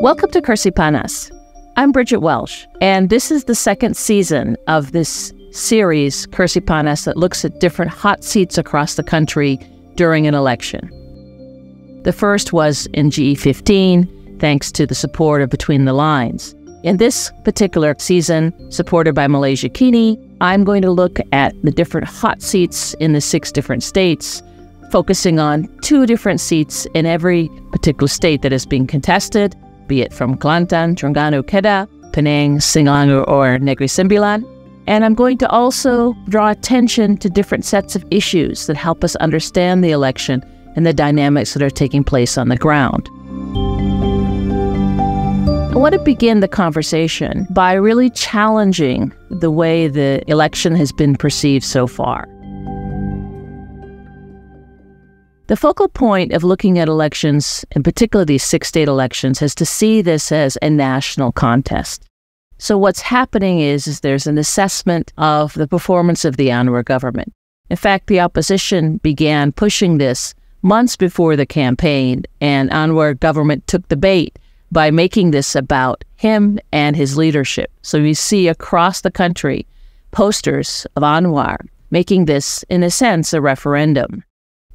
Welcome to Kerusi Panas. I'm Bridget Welsh, and this is the second season of this series, Kerusi Panas, that looks at different hot seats across the country during an election. The first was in GE15, thanks to the support of Between the Lines. In this particular season, supported by Malaysiakini, I'm going to look at the different hot seats in the 6 different states, focusing on 2 different seats in every particular state that is being contested, be it from Kelantan, Terengganu, Kedah, Penang, Selangor, or Negeri Sembilan. And I'm going to also draw attention to different sets of issues that help us understand the election and the dynamics that are taking place on the ground. I want to begin the conversation by really challenging the way the election has been perceived so far. The focal point of looking at elections, in particular these 6 state elections, is to see this as a national contest. So what's happening is there's an assessment of the performance of the Anwar government. In fact, the opposition began pushing this months before the campaign, and Anwar government took the bait by making this about him and his leadership. So you see across the country posters of Anwar making this, in a sense, a referendum.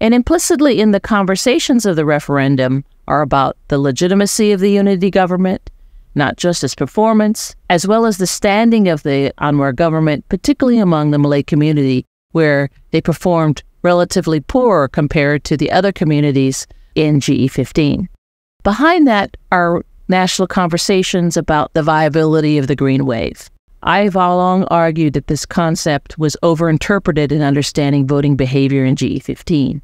And implicitly in the conversations of the referendum are about the legitimacy of the unity government, not just its performance, as well as the standing of the Anwar government, particularly among the Malay community, where they performed relatively poor compared to the other communities in GE15. Behind that are national conversations about the viability of the green wave. I've all along argued that this concept was overinterpreted in understanding voting behavior in GE15.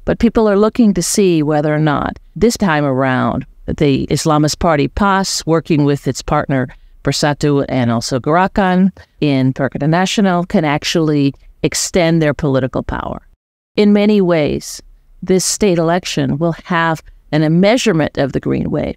But people are looking to see whether or not, this time around, the Islamist party PAS, working with its partner Bersatu and also Gerakan in Perikatan Nasional, can actually extend their political power. In many ways, this state election will have a measurement of the green wave.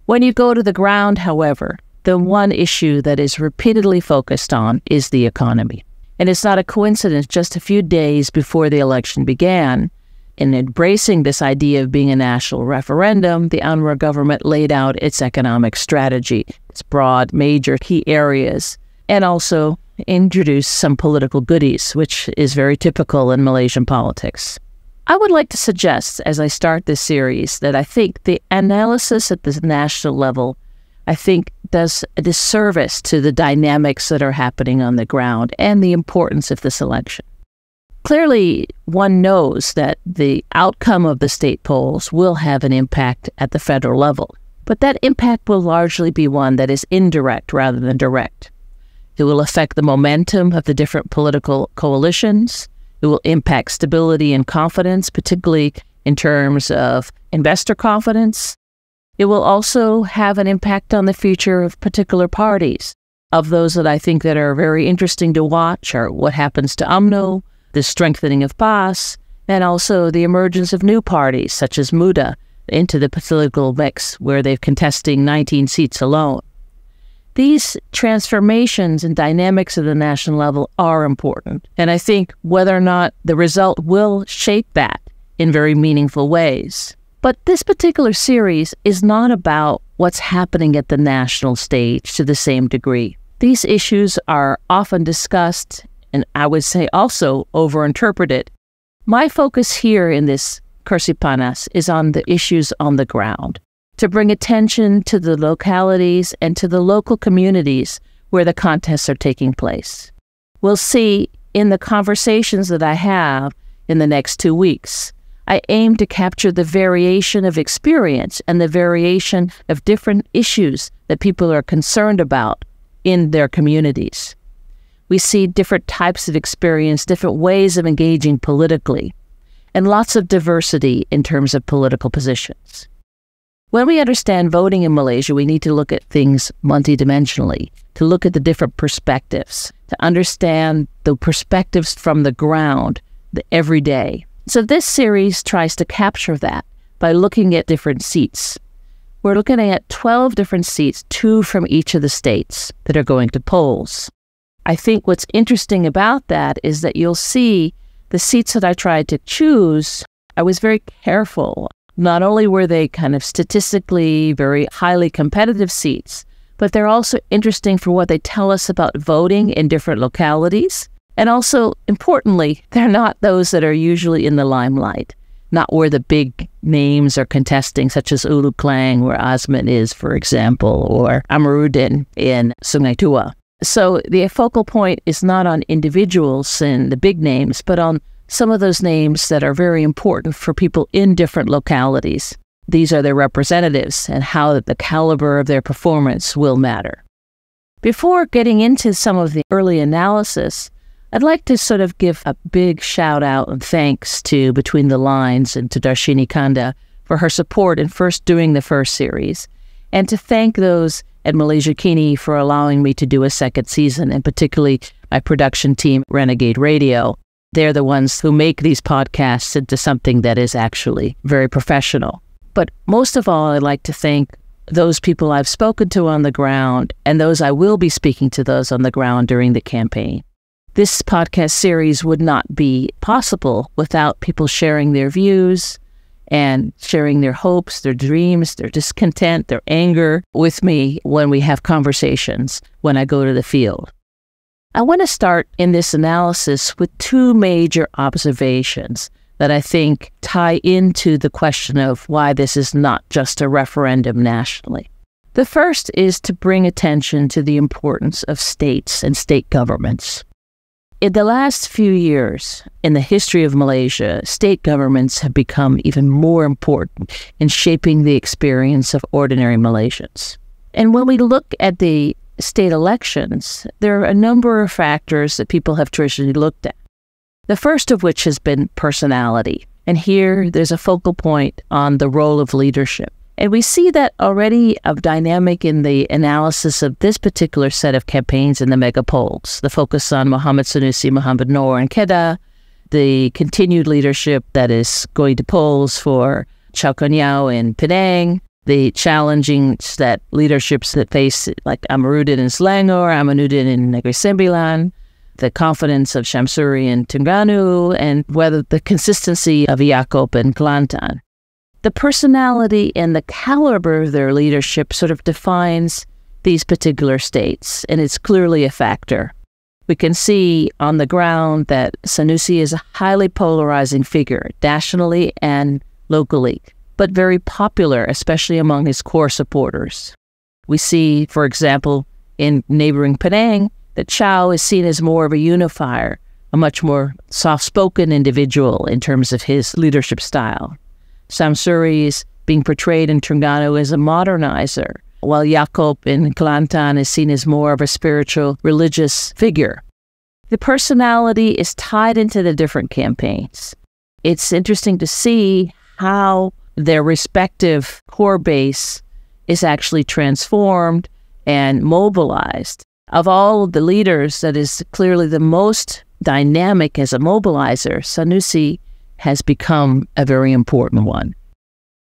When you go to the ground, however, the one issue that is repeatedly focused on is the economy. And it's not a coincidence, just a few days before the election began, in embracing this idea of being a national referendum, the Anwar government laid out its economic strategy, its broad, major key areas, and also introduced some political goodies, which is very typical in Malaysian politics. I would like to suggest, as I start this series, that I think the analysis at the national level, I think, does a disservice to the dynamics that are happening on the ground and the importance of this election. Clearly, one knows that the outcome of the state polls will have an impact at the federal level, but that impact will largely be one that is indirect rather than direct. It will affect the momentum of the different political coalitions. It will impact stability and confidence, particularly in terms of investor confidence. It will also have an impact on the future of particular parties. Of those that I think that are very interesting to watch are what happens to UMNO, the strengthening of PAS, and also the emergence of new parties such as MUDA into the political mix where they're contesting 19 seats alone. These transformations and dynamics at the national level are important, and I think whether or not the result will shape that in very meaningful ways. But this particular series is not about what's happening at the national stage to the same degree. These issues are often discussed, and I would say also overinterpreted. My focus here in this Kerusi Panas is on the issues on the ground, to bring attention to the localities and to the local communities where the contests are taking place. We'll see in the conversations that I have in the next 2 weeks, I aim to capture the variation of experience and the variation of different issues that people are concerned about in their communities. We see different types of experience, different ways of engaging politically, and lots of diversity in terms of political positions. When we understand voting in Malaysia, we need to look at things multidimensionally, to look at the different perspectives, to understand the perspectives from the ground, the everyday. So this series tries to capture that by looking at different seats. We're looking at 12 different seats, 2 from each of the states that are going to polls. I think what's interesting about that is that you'll see the seats that I tried to choose, I was very careful Not only were they kind of statistically very highly competitive seats, but they're also interesting for what they tell us about voting in different localities. And also, importantly, they're not those that are usually in the limelight, not where the big names are contesting, such as Ulu Klang, where Osman is, for example, or Amaruddin in Sungai Tua. So the focal point is not on individuals and the big names, but on some of those names that are very important for people in different localities. These are their representatives, and how the caliber of their performance will matter. Before getting into some of the early analysis, I'd like to sort of give a big shout out and thanks to Between the Lines and to Darshini Kanda for her support in first doing the first series, and to thank those at Malaysiakini for allowing me to do a second season, and particularly my production team, Renegade Radio. They're the ones who make these podcasts into something that is actually very professional. But most of all, I'd like to thank those people I've spoken to on the ground and those I will be speaking to those on the ground during the campaign. This podcast series would not be possible without people sharing their views and sharing their hopes, their dreams, their discontent, their anger with me when we have conversations, when I go to the field. I want to start in this analysis with two major observations that I think tie into the question of why this is not just a referendum nationally. The first is to bring attention to the importance of states and state governments. In the last few years, in the history of Malaysia, state governments have become even more important in shaping the experience of ordinary Malaysians. And when we look at the state elections, there are a number of factors that people have traditionally looked at. The first of which has been personality. And here there's a focal point on the role of leadership. And we see that already of dynamic in the analysis of this particular set of campaigns in the mega polls. The focus on Muhammad Sanusi, Muhammad Noor in Kedah, the continued leadership that is going to polls for Chow Kon Yeow in Penang, the challenging leaderships that face like Amaruddin in Selangor, Amanuddin in Negeri Sembilan, the confidence of Syamsuri in Terengganu, and whether the consistency of Yaakob in Kelantan. The personality and the caliber of their leadership sort of defines these particular states, and it's clearly a factor. We can see on the ground that Sanusi is a highly polarizing figure, nationally and locally, but very popular, especially among his core supporters. We see, for example, in neighboring Penang, that Chow is seen as more of a unifier, a much more soft-spoken individual in terms of his leadership style. Syamsuri is being portrayed in Terengganu as a modernizer, while Yaakob in Kelantan is seen as more of a spiritual, religious figure. The personality is tied into the different campaigns. It's interesting to see how their respective core base is actually transformed and mobilized. Of all of the leaders, that is clearly the most dynamic as a mobilizer, Sanusi has become a very important one.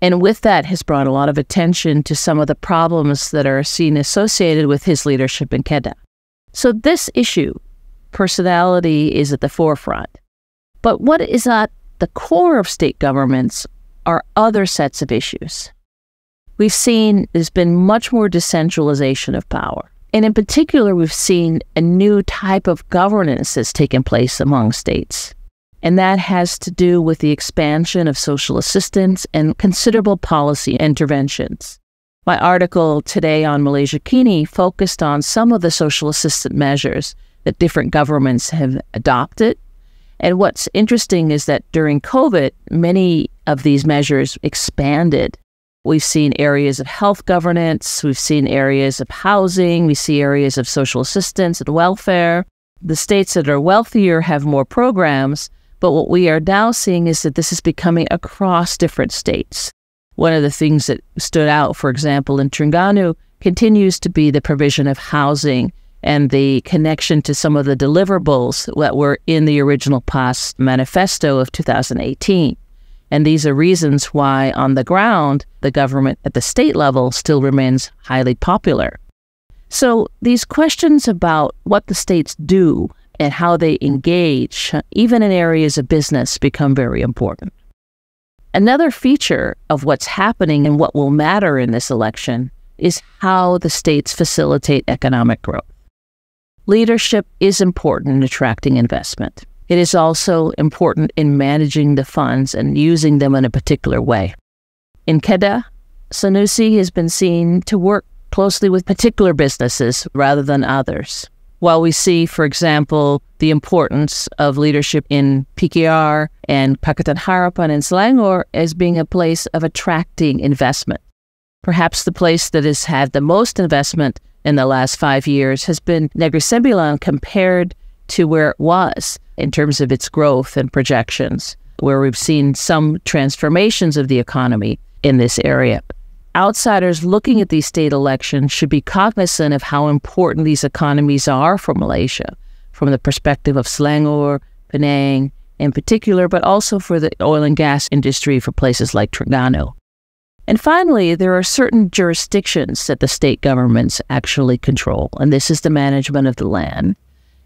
And with that has brought a lot of attention to some of the problems that are seen associated with his leadership in Kedah. So this issue, personality, is at the forefront. But what is at the core of state governments are other sets of issues. We've seen there's been much more decentralization of power. And in particular, we've seen a new type of governance that's taken place among states. And that has to do with the expansion of social assistance and considerable policy interventions. My article today on Malaysiakini focused on some of the social assistance measures that different governments have adopted. And what's interesting is that during COVID, many of these measures expanded. We've seen areas of health governance, we've seen areas of housing, we see areas of social assistance and welfare. The states that are wealthier have more programs, but what we are now seeing is that this is becoming across different states. One of the things that stood out, for example, in Terengganu, continues to be the provision of housing and the connection to some of the deliverables that were in the original PAS manifesto of 2018. And these are reasons why, on the ground, the government at the state level still remains highly popular. So these questions about what the states do and how they engage, even in areas of business, become very important. Another feature of what's happening and what will matter in this election is how the states facilitate economic growth. Leadership is important in attracting investment. It is also important in managing the funds and using them in a particular way. In Kedah, Sanusi has been seen to work closely with particular businesses rather than others. While we see, for example, the importance of leadership in PKR and Pakatan Harapan and Selangor as being a place of attracting investment. Perhaps the place that has had the most investment in the last 5 years has been Negeri Sembilan compared to where it was in terms of its growth and projections, where we've seen some transformations of the economy in this area. Outsiders looking at these state elections should be cognizant of how important these economies are for Malaysia, from the perspective of Selangor, Penang in particular, but also for the oil and gas industry for places like Terengganu. And finally, there are certain jurisdictions that the state governments actually control, and this is the management of the land.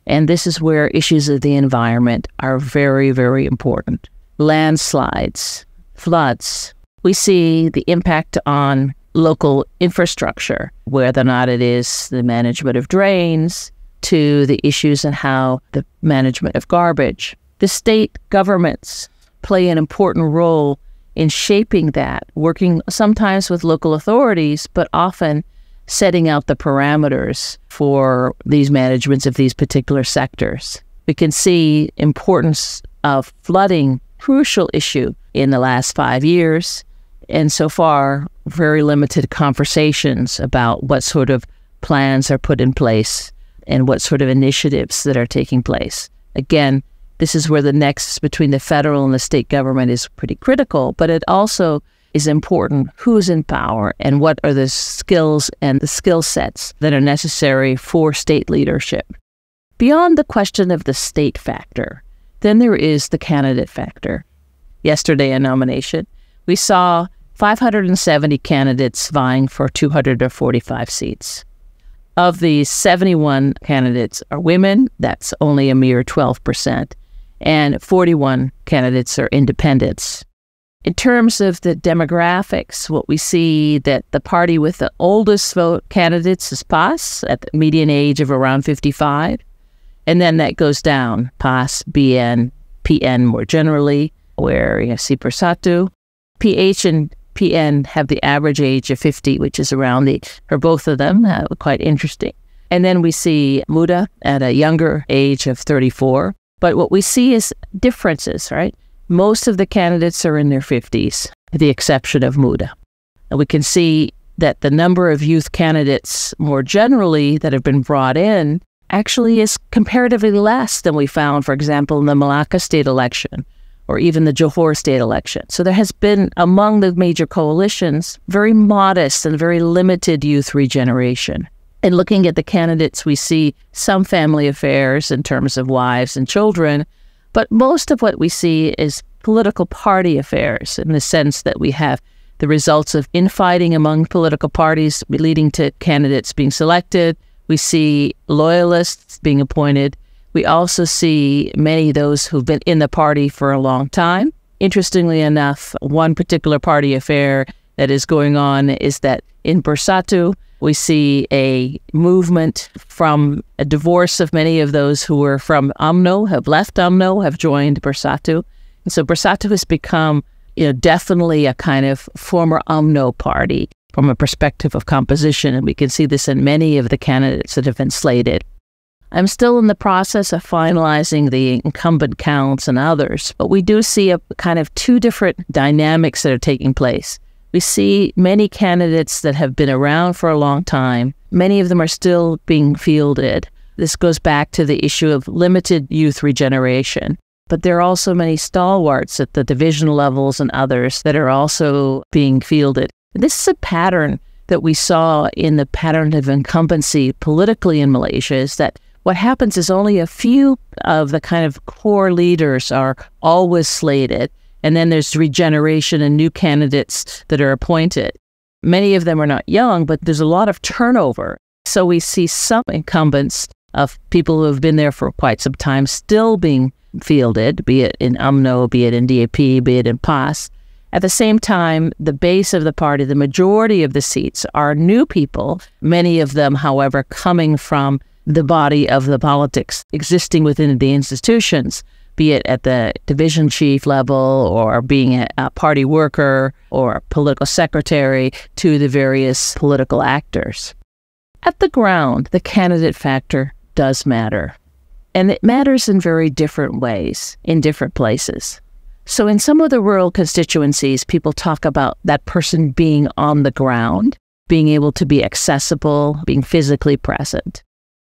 And this is where issues of the environment are very, very important. Landslides, floods. We see the impact on local infrastructure, whether or not it is the management of drains, to the issues and how the management of garbage. The state governments play an important role in shaping that, working sometimes with local authorities, but often setting out the parameters for these managements of these particular sectors. We can see importance of flooding, crucial issue in the last 5 years, and so far, very limited conversations about what sort of plans are put in place and what sort of initiatives that are taking place. Again, this is where the nexus between the federal and the state government is pretty critical, but it also is important who's in power and what are the skills and the skill sets that are necessary for state leadership. Beyond the question of the state factor, then there is the candidate factor. Yesterday in nomination, we saw 570 candidates vying for 245 seats. Of these, 71 candidates are women. That's only a mere 12%. And 41 candidates are independents. In terms of the demographics, what we see that the party with the oldest vote candidates is PAS at the median age of around 55. And then that goes down, PAS, BN, PN more generally, where you see Bersatu. PH and PN have the average age of 50, which is around for both of them, quite interesting. And then we see Muda at a younger age of 34. But what we see is differences, right? Most of the candidates are in their 50s, with the exception of Muda. And we can see that the number of youth candidates more generally that have been brought in actually is comparatively less than we found, for example, in the Malacca state election or even the Johor state election. So there has been, among the major coalitions, very modest and very limited youth regeneration. And looking at the candidates, we see some family affairs in terms of wives and children, but most of what we see is political party affairs in the sense that we have the results of infighting among political parties leading to candidates being selected. We see loyalists being appointed. We also see many of those who've been in the party for a long time. Interestingly enough, one particular party affair that is going on is that in Bersatu, we see a movement from a divorce of many of those who were from UMNO, have left UMNO, have joined Bersatu. And so Bersatu has become, definitely a kind of former UMNO party from a perspective of composition. And we can see this in many of the candidates that have been slated. I'm still in the process of finalizing the incumbent counts and others, but we do see a kind of two different dynamics that are taking place. We see many candidates that have been around for a long time. Many of them are still being fielded. This goes back to the issue of limited youth regeneration. But there are also many stalwarts at the divisional levels and others that are also being fielded. This is a pattern that we saw in the pattern of incumbency politically in Malaysia, is that what happens is only a few of the kind of core leaders are always slated. And then there's regeneration and new candidates that are appointed. Many of them are not young, but there's a lot of turnover. So we see some incumbents of people who have been there for quite some time still being fielded, be it in UMNO, be it in DAP, be it in PAS. At the same time, the base of the party, the majority of the seats are new people, many of them, however, coming from the body of the politics existing within the institutions, be it at the division chief level or being a party worker or a political secretary to the various political actors. At the ground, the candidate factor does matter. And it matters in very different ways, in different places. So in some of the rural constituencies, people talk about that person being on the ground, being able to be accessible, being physically present.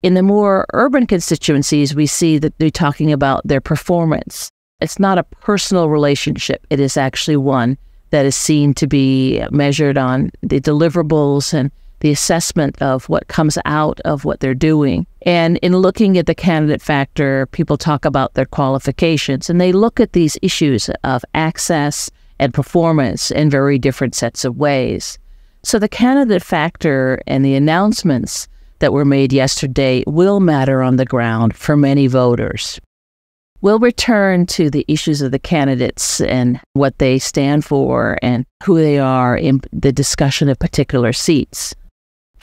In the more urban constituencies, we see that they're talking about their performance. It's not a personal relationship. It is actually one that is seen to be measured on the deliverables and the assessment of what comes out of what they're doing. And in looking at the candidate factor, people talk about their qualifications, and they look at these issues of access and performance in very different sets of ways. So the candidate factor and the announcements that were made yesterday will matter on the ground for many voters. We'll return to the issues of the candidates and what they stand for and who they are in the discussion of particular seats.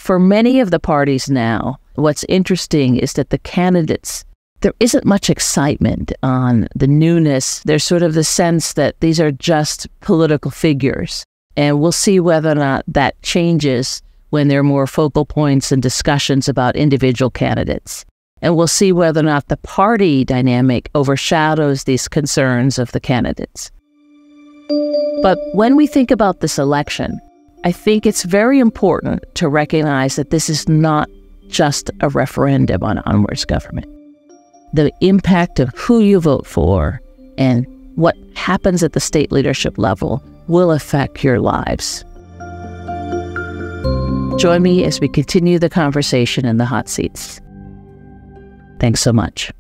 For many of the parties now, what's interesting is that the candidates, there isn't much excitement on the newness. There's sort of the sense that these are just political figures. And we'll see whether or not that changes when there are more focal points and discussions about individual candidates. And we'll see whether or not the party dynamic overshadows these concerns of the candidates. But when we think about this election, I think it's very important to recognize that this is not just a referendum on Anwar's government. The impact of who you vote for and what happens at the state leadership level will affect your lives. Join me as we continue the conversation in the hot seats. Thanks so much.